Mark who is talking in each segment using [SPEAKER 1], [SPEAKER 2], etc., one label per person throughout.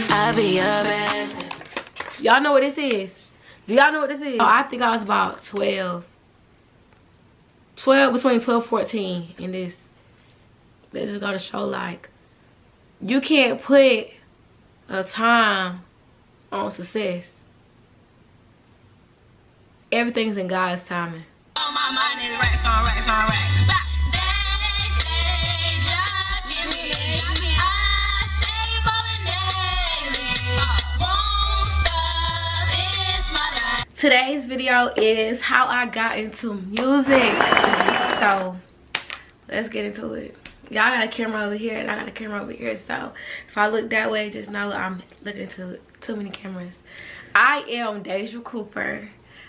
[SPEAKER 1] I'll be your best.
[SPEAKER 2] Y'all know what this is? Do y'all know what this is? Oh, I think I was about 12. Between 12 14 in this. Let's just go to show, like, you can't put a time on success. Everything's in God's timing.
[SPEAKER 1] On my mind is right song, right song, right.
[SPEAKER 2] Today's video is how I got into music. So let's get into it. Y'all got a camera over here and I got a camera over here, so if I look that way, just know I'm looking into too many cameras. I am Deja Cooper.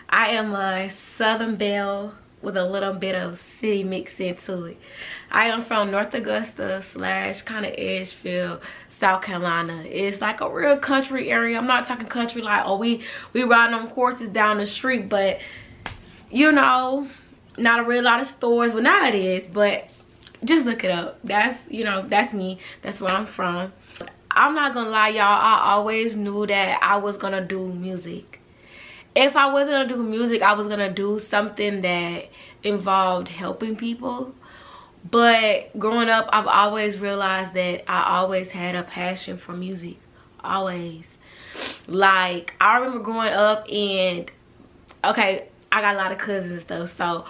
[SPEAKER 2] I am a Southern Belle with a little bit of city mixed into it. I am from North Augusta / kind of Edgefield, South Carolina. It's like a real country area. I'm not talking country like, oh, we riding on horses down the street, but you know, not a real lot of stores. Well, now it is, but just look it up. That's, you know, that's me. That's where I'm from. I'm not gonna lie, y'all, I always knew that I was gonna do music. If I wasn't gonna do music, I was gonna do something that involved helping people. But growing up, I've always realized that I always had a passion for music. Always. Like, I remember growing up and, okay, I got a lot of cousins and stuff, so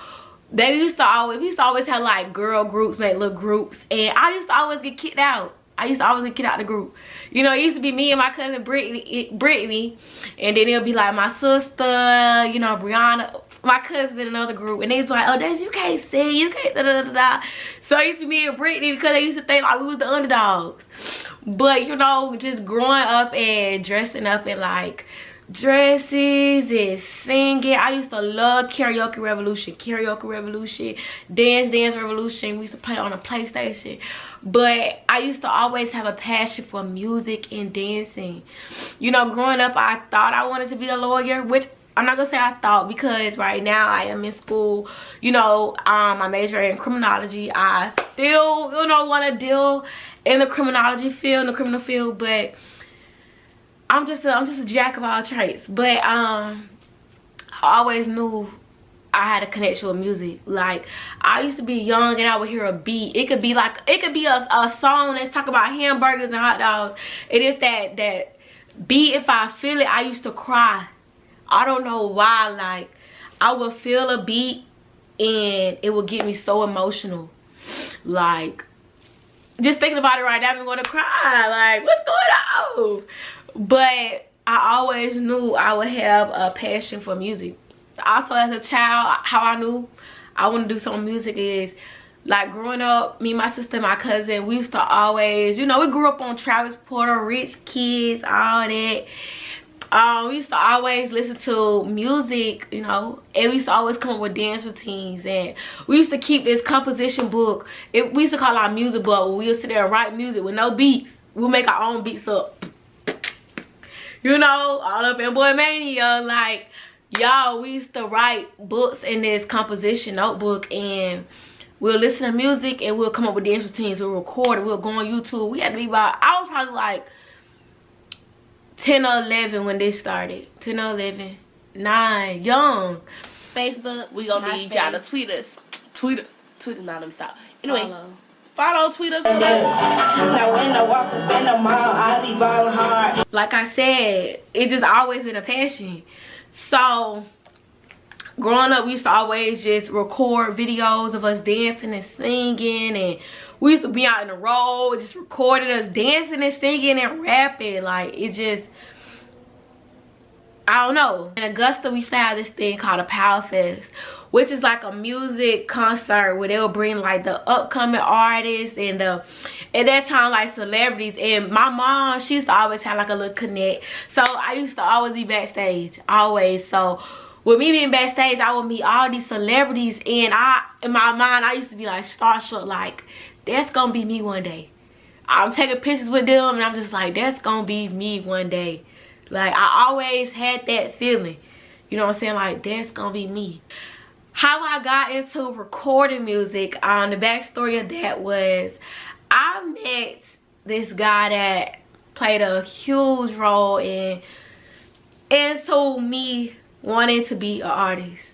[SPEAKER 2] we used to always have like girl groups, like little groups, and I used to always get kicked out. I used to always get kicked out of the group. You know, it used to be me and my cousin Brittany, and then it'll be like my sister, you know, Brianna, my cousin in another group, and they was like, oh, Dash, you can't sing, you can't da. So it used to be me and Brittany because they used to think like we was the underdogs. But you know, just growing up and dressing up in like dresses and singing. I used to love Karaoke Revolution, Dance Revolution. We used to play it on a PlayStation. But I used to always have a passion for music and dancing. You know, growing up, I thought I wanted to be a lawyer, which I'm not gonna say I thought, because right now I am in school. You know, I major in criminology. I still, you know, want to deal in the criminology field, in the criminal field, but I'm just a jack of all trades. But I always knew I had a connection with music. Like, I used to be young and I would hear a beat. It could be like, it could be a song that's talking about hamburgers and hot dogs. And if that beat, if I feel it, I used to cry. I don't know why. Like, I would feel a beat and it would get me so emotional. Like, just thinking about it right now, I'm gonna cry. Like, what's going on? But I always knew I would have a passion for music. Also, as a child, how I knew I want to do some music is, like, growing up, me, my sister, and my cousin, we used to always, you know, we grew up on Travis Porter, Rich Kids, all that. We used to always listen to music, you know, and we used to always come up with dance routines, and we used to keep this composition book. We used to call our music book. We used to sit there and write music with no beats. We'll make our own beats up. You know, all up in Boy Mania. Like, y'all, we used to write books in this composition notebook, and we'll listen to music and we'll come up with dance routines. We'll record it. We'll go on YouTube. We had to be about, I was probably like 10 or 11 when this started. 10 or 11. 9. Young.
[SPEAKER 3] Facebook.
[SPEAKER 4] We gonna need y'all to tweet us. Tweet us. Now, let me stop. Anyway. Follow, tweet us, whatever.
[SPEAKER 2] Like I said, it just always been a passion. So growing up, we used to always just record videos of us dancing and singing, and we used to be out in the road just recording us dancing and singing and rapping. Like, it just, I don't know. In Augusta, we used to have this thing called a Power Fest, which is like a music concert where they'll bring like the upcoming artists and at that time, like, celebrities. And my mom, she used to always have like a little connect, so I used to always be backstage, always. So with me being backstage, I would meet all these celebrities, and in my mind, I used to be like starstruck, like, that's gonna be me one day. I'm taking pictures with them and I'm just like, that's gonna be me one day. Like, I always had that feeling, you know what I'm saying, like, that's gonna be me. how I got into recording music, the backstory of that was I met this guy that played a huge role into me wanting to be an artist.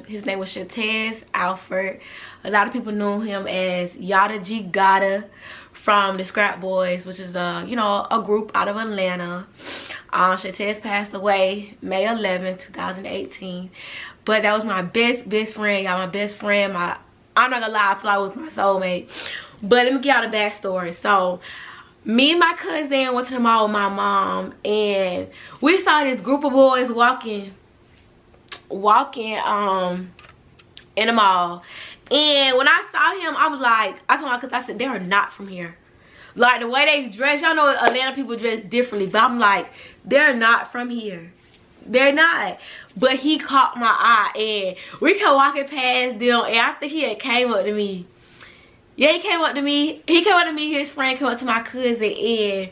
[SPEAKER 2] His name was Shatez Alford. A lot of people knew him as Yada G Gada from the Scrap Boys, which is a group out of Atlanta. Shatez passed away May 11, 2018. But that was my best friend. Y'all, my best friend. I'm not gonna lie, I feel like it was my soulmate. But let me give y'all the backstory. So me and my cousin went to the mall with my mom, and we saw this group of boys walking in the mall. And when I saw him, I was like, I told my cousin, I said, they are not from here. Like the way they dress, y'all know Atlanta people dress differently, but I'm like, they're not from here. They're not. But he caught my eye, and we kept walking past them, and I think he had came up to me. Yeah, he came up to me. He came up to me, his friend came up to my cousin, and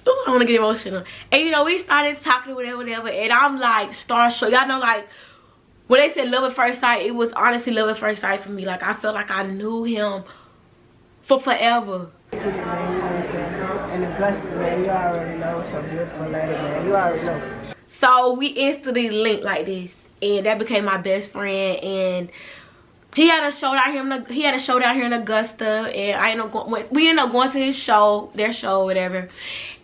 [SPEAKER 2] ooh, I want to get emotional. And you know, we started talking whatever, and I'm like starstruck. Y'all know, like when they said love at first sight, it was honestly love at first sight for me. Like I felt like I knew him for forever.
[SPEAKER 3] And the blush, man, you already know. So beautiful lady, man, you already know.
[SPEAKER 2] So we instantly linked like this, and that became my best friend. And he had a show down here. He had a show down here in Augusta, and we ended up going to his show, their show, whatever.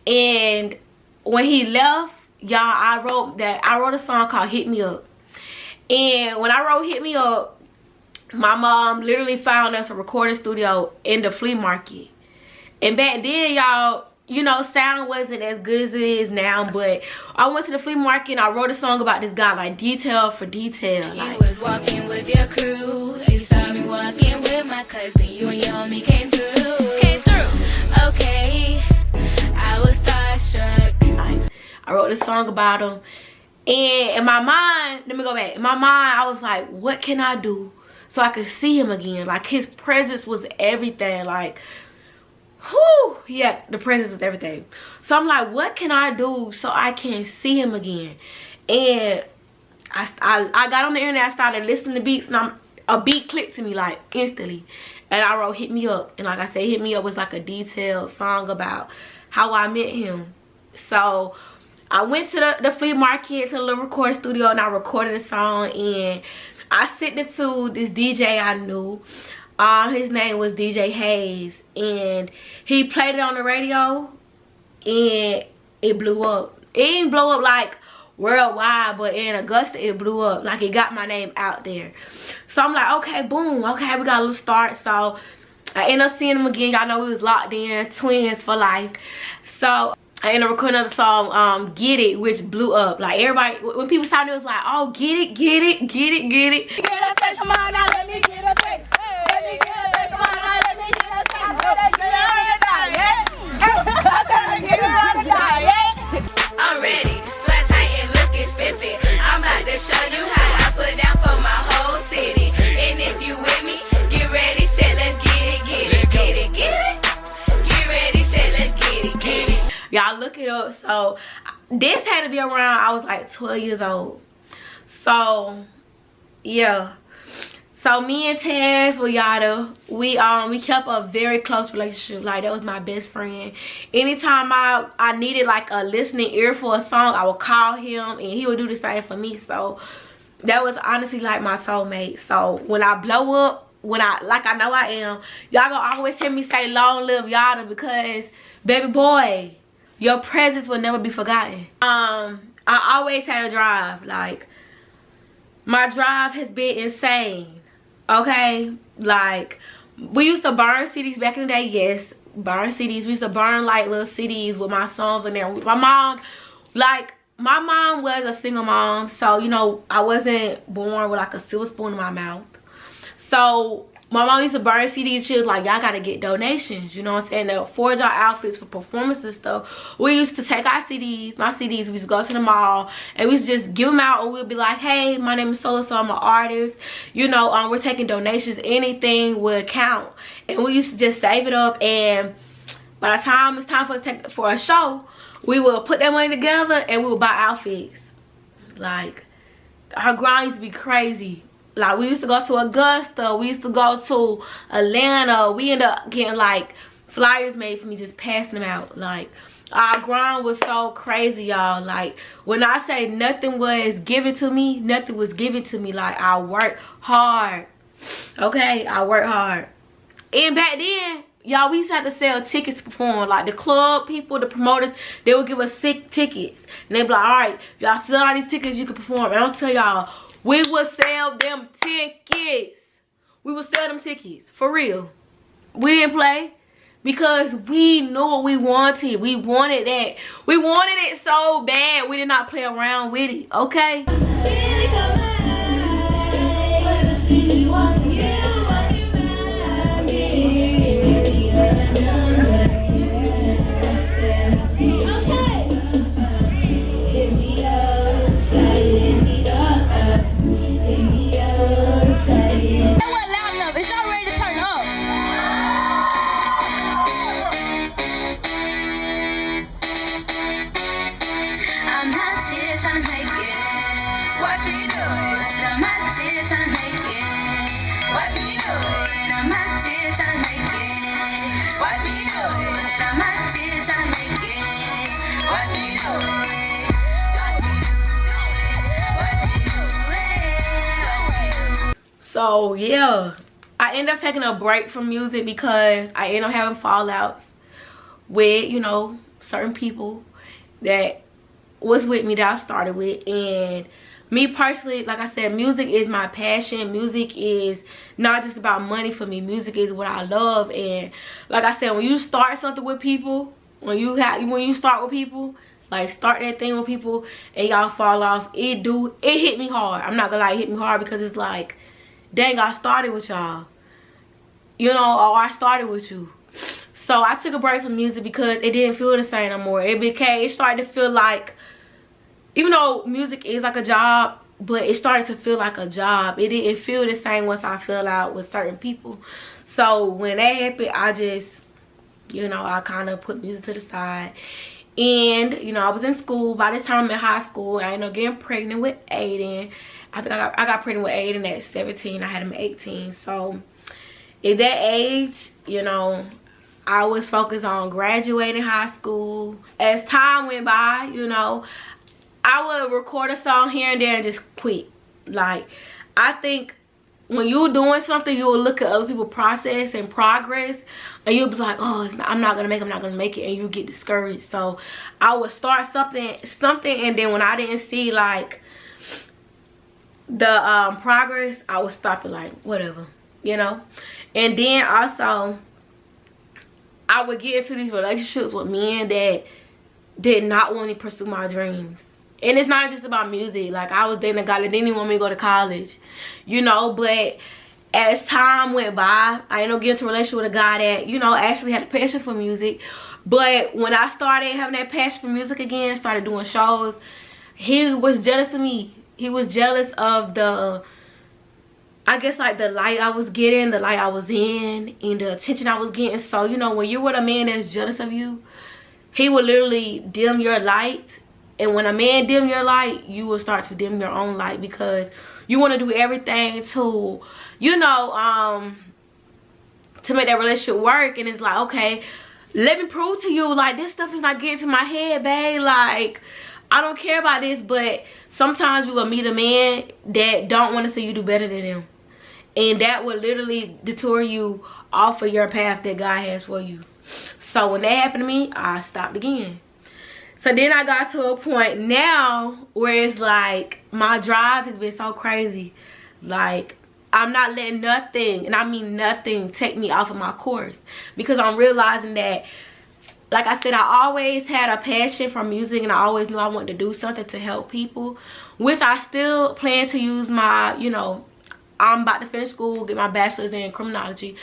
[SPEAKER 2] And when he left, y'all, I wrote a song called "Hit Me Up." And when I wrote "Hit Me Up," my mom literally found us a recording studio in the flea market. And back then, y'all, you know, sound wasn't as good as it is now, but I went to the flea market and I wrote a song about this guy, like detail for detail.
[SPEAKER 1] You
[SPEAKER 2] like,
[SPEAKER 1] was walking with your crew, and you saw me walking with my cousin. You and your homie came through. Okay, I was starstruck.
[SPEAKER 2] I wrote this song about him, and in my mind, let me go back. In my mind, I was like, what can I do so I could see him again? Like his presence was everything. Like, whew, yeah, the presence was everything. So I'm like, what can I do so I can see him again? And I got on the internet, I started listening to beats, and a beat clicked to me like instantly. And I wrote "Hit Me Up." And like I said, "Hit Me Up" was like a detailed song about how I met him. So I went to the flea market, to the little recording studio, and I recorded a song, and I sent it to this DJ I knew. His name was DJ Hayes, and he played it on the radio, and it blew up. It didn't blow up like worldwide, but in Augusta it blew up. Like it got my name out there. So I'm like, okay, boom, okay, we got a little start. So I ended up seeing him again. Y'all know we was locked in, twins for life. So I ended up recording another song, "Get It," which blew up. Like everybody, when people saw it, was like, oh, get it, get it, get it, get it.
[SPEAKER 3] Get a taste, come on now, let me get a taste. Let me get a taste, come on now, let me get a taste. I said I get it on the diet. I said I get it on the diet.
[SPEAKER 1] I'm ready, sweat tight and looking spiffy. I'm about to show you how I put down for my whole city. And if you with me, get ready, set, let's get it, get it, get it, get it. Get ready, set, let's get it, get it.
[SPEAKER 2] Y'all look it up. So this had to be around, I was like 12 years old. So yeah. So me and Taz with Yada, we kept a very close relationship. Like that was my best friend. Anytime I needed like a listening ear for a song, I would call him and he would do the same for me. So that was honestly like my soulmate. So when I blow up, like I know I am, y'all gonna always hear me say long live Yada, because baby boy, your presence will never be forgotten. I always had a drive. Like my drive has been insane. Okay, like we used to burn CDs back in the day. Yes, burn CDs. We used to burn like little CDs with my songs in there. My mom was a single mom, so you know I wasn't born with like a silver spoon in my mouth. So my mom used to burn CDs. She was like, y'all gotta get donations, you know what I'm saying, to forge our outfits for performances and stuff. We used to take our CDs, my CDs, we used to go to the mall and we used to just give them out, or we'd be like, hey, my name is so-and-so, I'm an artist, you know, we're taking donations, anything would count. And we used to just save it up, and by the time it's time for us to take for a show, we will put that money together and we will buy outfits. Like Our grind used to be crazy. Like, we used to go to Augusta, we used to go to Atlanta. We ended up getting like flyers made for me, just passing them out. Like, our grind was so crazy, y'all. Like, when I say nothing was given to me, nothing was given to me. Like, I worked hard. Okay, I worked hard. And back then, y'all, we used to have to sell tickets to perform. Like, the club people, the promoters, they would give us sick tickets. And they'd be like, all right, y'all sell all these tickets, you can perform. And I'll tell y'all, we would sell them tickets. We would sell them tickets. For real. We didn't play. Because we knew what we wanted. We wanted that. We wanted it so bad. We did not play around with it. Okay? So yeah, I ended up taking a break from music because I ended up having fallouts with, you know, certain people that was with me, that I started with. And me personally, like I said, music is my passion. Music is not just about money for me. Music is what I love. And like I said, when you start something with people, when you start with people, like start that thing with people and y'all fall off, it hit me hard. I'm not gonna lie, it hit me hard because it's like, dang, I started with y'all, you know, or I started with you. So I took a break from music because it didn't feel the same no more. It started to feel like, even though music is like a job, but it started to feel like a job. It didn't feel the same once I fell out with certain people. So when that happened, I just, you know, I kind of put music to the side. And, you know, I was in school. By this time I'm in high school. I ended up getting pregnant with Aiden. I think I got pregnant with Aiden at 17. I had him at 18. So at that age, you know, I was focused on graduating high school. As time went by, you know, I would record a song here and there and just quit. Like, I think when you're doing something, you'll look at other people's process and progress, and you'll be like, oh, I'm not gonna make it, and you get discouraged. So I would start something, and then when I didn't see like the progress, I would stop it, like whatever, you know. And then also I would get into these relationships with men that did not want to pursue my dreams. And it's not just about music. Like, I was dating a guy that didn't even want me to go to college, you know. But as time went by, I ended up getting into a relationship with a guy that, you know, actually had a passion for music. But when I started having that passion for music again, started doing shows, he was jealous of me. He was jealous of the, I guess, like the light I was getting, the light I was in, and the attention I was getting. So, you know, when you're with a man that's jealous of you, he will literally dim your light. And when a man dim your light, you will start to dim your own light, because you want to do everything to, you know, to make that relationship work. And it's like, okay, let me prove to you, like, this stuff is not getting to my head, babe. Like, I don't care about this. But sometimes you will meet a man that don't want to see you do better than him, and that will literally detour you off of your path that God has for you. So when that happened to me, I stopped again. So then I got to a point now where it's like my drive has been so crazy. Like, I'm not letting nothing, and I mean nothing, take me off of my course, because I'm realizing that, like I said, I always had a passion for music, and I always knew I wanted to do something to help people, which I still plan to use my, you know, I'm about to finish school, get my bachelor's in criminology.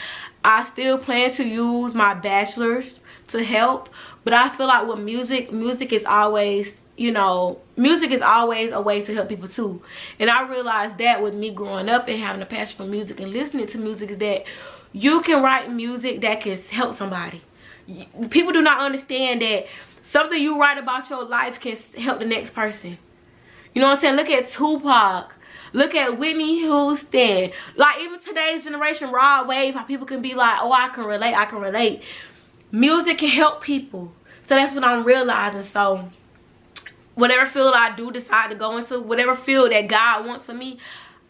[SPEAKER 2] I still plan to use my bachelor's to help, but I feel like with music is always, you know, music is always a way to help people too. And I realized that with me growing up and having a passion for music and listening to music, is that you can write music that can help somebody. People do not understand that something you write about your life can help the next person. You know what I'm saying? Look at Tupac. Look at Whitney Houston. Like, even today's generation, Rod Wave, how people can be like, oh, I can relate, I can relate. Music can help people. So that's what I'm realizing. So whatever field I do decide to go into, whatever field that God wants for me,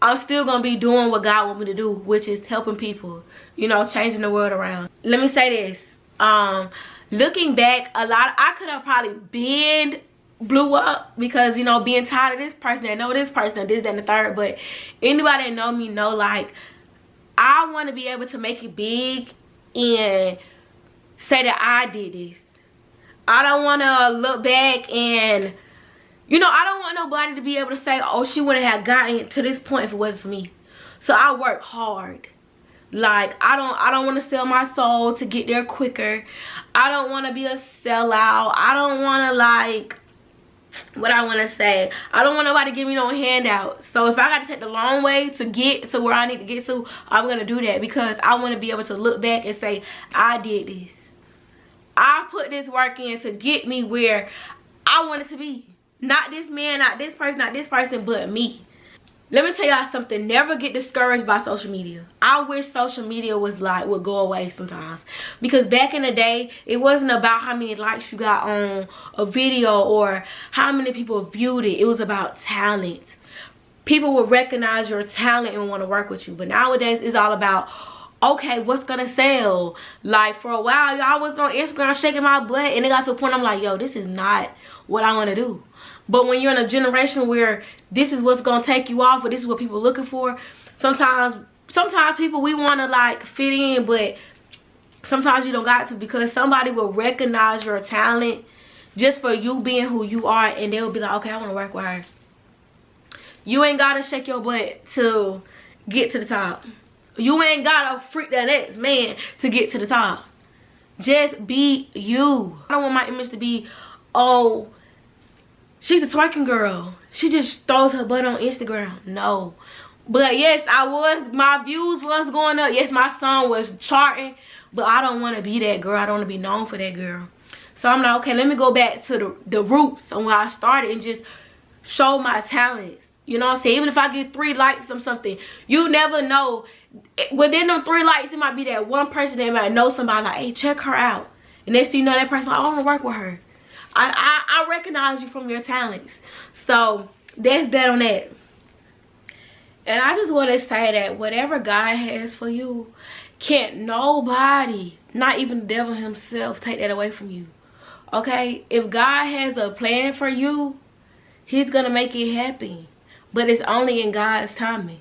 [SPEAKER 2] I'm still going to be doing what God wants me to do, which is helping people, you know, changing the world around. Let me say this. Looking back, I could have probably been blew up because, you know, being tired of this person, that know this person, this, that, and the third. But anybody that know me know, like, I want to be able to make it big and say that I did this. I don't want to look back and, you know, I don't want nobody to be able to say, oh, she wouldn't have gotten to this point if it wasn't for me. So I work hard. Like, I don't want to sell my soul to get there quicker. I don't want to be a sellout. I don't want to, like, what I want to say, I don't want nobody to give me no handout. So if I got to take the long way to get to where I need to get to, I'm going to do that, because I want to be able to look back and say, I did this. I put this work in to get me where I wanted to be. Not this man, not this person, but me. Let me tell y'all something. Never get discouraged by social media. I wish social media would go away sometimes. Because back in the day, it wasn't about how many likes you got on a video or how many people viewed it. It was about talent. People would recognize your talent and want to work with you. But nowadays, it's all about, okay, what's gonna sell? Like, for a while, y'all was on Instagram shaking my butt, and it got to a point I'm like, yo, this is not what I want to do. But when you're in a generation where this is what's gonna take you off, or this is what people are looking for, sometimes people, we want to like fit in, but sometimes you don't got to, because somebody will recognize your talent just for you being who you are, and they'll be like, okay, I want to work with her. You ain't gotta shake your butt to get to the top. You ain't gotta freak that next man to get to the top. Just be you. I don't want my image to be, oh, she's a twerking girl, she just throws her butt on Instagram. No. But yes, my views was going up. Yes, my song was charting. But I don't want to be that girl. I don't want to be known for that girl. So I'm like, okay, let me go back to the roots on where I started and just show my talents. You know what I'm saying? Even if I get 3 likes or something, you never know. Within them 3 likes, it might be that one person that might know somebody like, hey, check her out. And next thing you know, that person like, I want to work with her. I recognize you from your talents. So that's that on that. And I just want to say that whatever God has for you, can't nobody, not even the devil himself, take that away from you. Okay? If God has a plan for you, he's going to make it happen. But it's only in God's timing.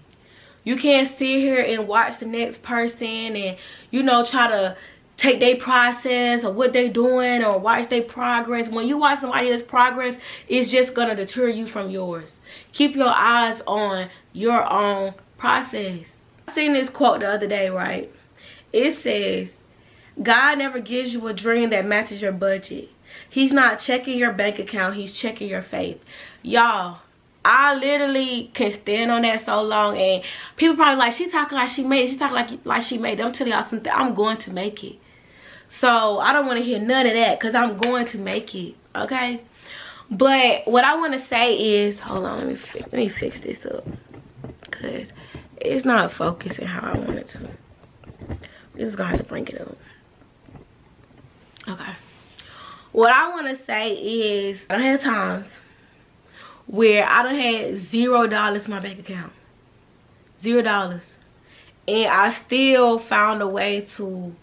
[SPEAKER 2] You can't sit here and watch the next person and, you know, try to take their process or what they doing or watch their progress. When you watch somebody else's progress, it's just going to deter you from yours. Keep your eyes on your own process. I seen this quote the other day, right? It says, God never gives you a dream that matches your budget. He's not checking your bank account. He's checking your faith. Y'all, I literally can stand on that so long, and people probably like, she talking like she made it. She talking like she made it. I'm telling y'all something. I'm going to make it. So I don't want to hear none of that, because I'm going to make it. Okay? But what I want to say is, hold on, let me fix this up, because it's not focusing how I want it to. This is going to have to bring it up. Okay. What I want to say is, I don't have times where I done had $0 in my bank account. $0. And I still found a way to,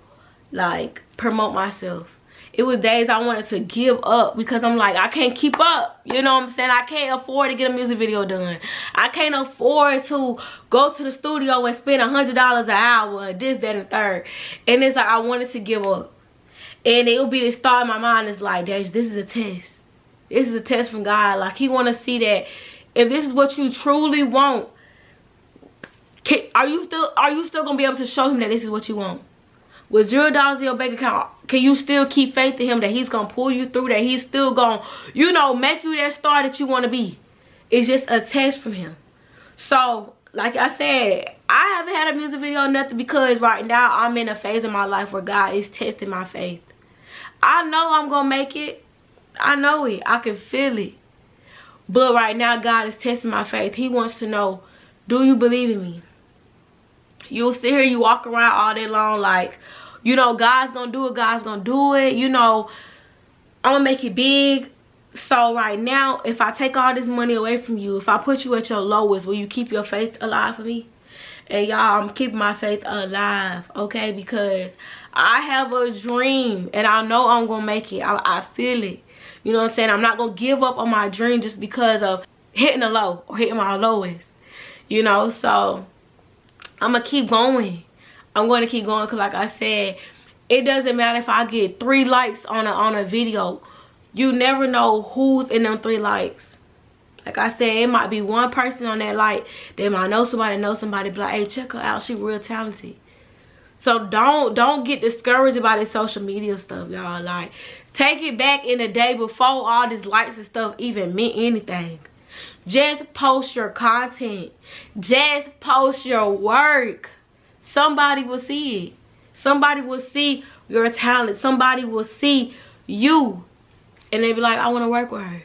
[SPEAKER 2] like, promote myself. It was days I wanted to give up, because I'm like, I can't keep up. You know what I'm saying? I can't afford to get a music video done. I can't afford to go to the studio and spend $100 an hour, this, that, and third. And it's like, I wanted to give up. And it would be the thought in my mind, is like, this is a test. This is a test from God. Like, he want to see that if this is what you truly want, are you still gonna be able to show him that this is what you want? With $0 in your bank account, can you still keep faith in him that he's gonna pull you through, that he's still gonna, you know, make you that star that you want to be? It's just a test from him. So, like I said, I haven't had a music video or nothing, because right now I'm in a phase of my life where God is testing my faith. I know I'm gonna make it. I know it. I can feel it. But right now, God is testing my faith. He wants to know, do you believe in me? You'll sit here, you walk around all day long like, you know, God's gonna do it, God's gonna do it. You know, I'm gonna make it big. So right now, if I take all this money away from you, if I put you at your lowest, will you keep your faith alive for me? And y'all, I'm keeping my faith alive, okay? Because I have a dream, and I know I'm gonna make it. I feel it. You know what I'm saying? I'm not gonna give up on my dream just because of hitting a low or hitting my lowest. You know, so I'm gonna keep going. I'm going to keep going because, like I said, it doesn't matter if I get 3 likes on a video. You never know who's in them 3 likes. Like I said, it might be one person on that like. They might know somebody, be like, hey, check her out. She real talented. So don't get discouraged about this social media stuff, y'all. Like, take it back in the day before all these likes and stuff even meant anything. Just post your content. Just post your work. Somebody will see it. Somebody will see your talent. Somebody will see you. And they be like, I want to work with her.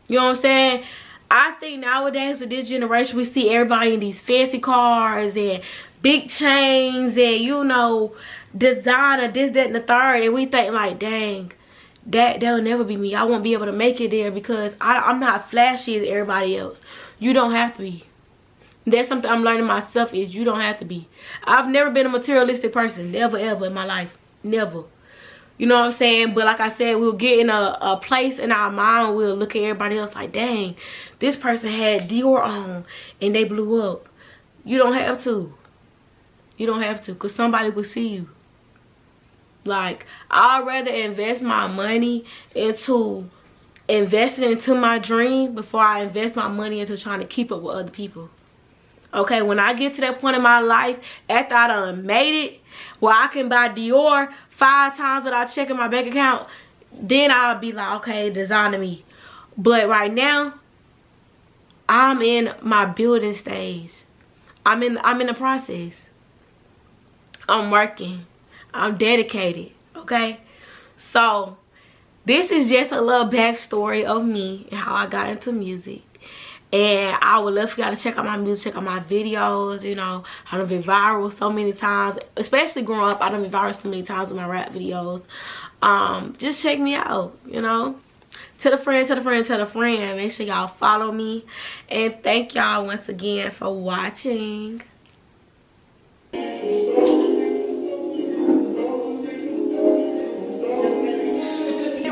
[SPEAKER 2] You know what I'm saying? I think nowadays with this generation, we see everybody in these fancy cars and big chains and, you know, designer, this, that, and the third. And we think like, dang, that'll never be me. I won't be able to make it there because I'm not flashy as everybody else. You don't have to be. That's something I'm learning myself, is you don't have to be. I've never been a materialistic person. Never, ever in my life. Never. You know what I'm saying? But like I said, we'll get in a place in our mind. We'll look at everybody else like, dang, this person had Dior on and they blew up. You don't have to. You don't have to, because somebody will see you. Like, I'd rather invest my money into investing into my dream before I invest my money into trying to keep up with other people. Okay, when I get to that point in my life, after I done made it, where I can buy Dior 5 times without checking my bank account, then I'll be like, okay, designer me. But right now, I'm in my building stage. I'm in the process. I'm working. I'm dedicated. Okay? So, this is just a little backstory of me and how I got into music. And I would love for y'all to check out my music, check out my videos. You know, I done been viral so many times. Especially growing up, I done been viral so many times with my rap videos. Just check me out, you know. Tell a friend, tell a friend, tell a friend. Make sure y'all follow me. And thank y'all once again for watching.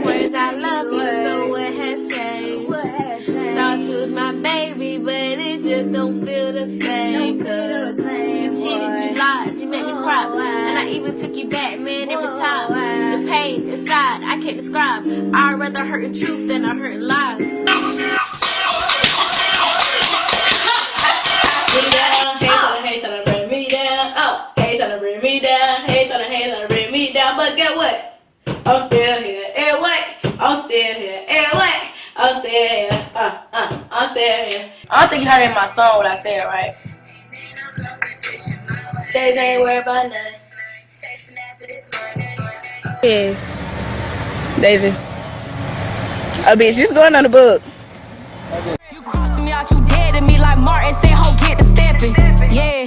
[SPEAKER 2] Words I love you, so what has changed? Thought you was my baby, but it just don't feel the same. Cause you cheated, you lied, you made me cry. And I even took you back, man, every time. The pain inside, I can't describe. I'd rather hurt the truth than I hurt lies. Hey, tryna bring me down. Oh, hey, tryna bring me down. Hey, tryna bring me down. But get what? I'm still here. And what? I'm still here. And what? I'm still here. I'm still here. I don't think you heard it in my song what I said, right? Deja ain't worried about nothing.
[SPEAKER 3] Yeah. Deja. Oh, bitch, just going on the book.
[SPEAKER 5] You crossing me out, you dead to me like Martin said, ho, get the stepping. Yeah.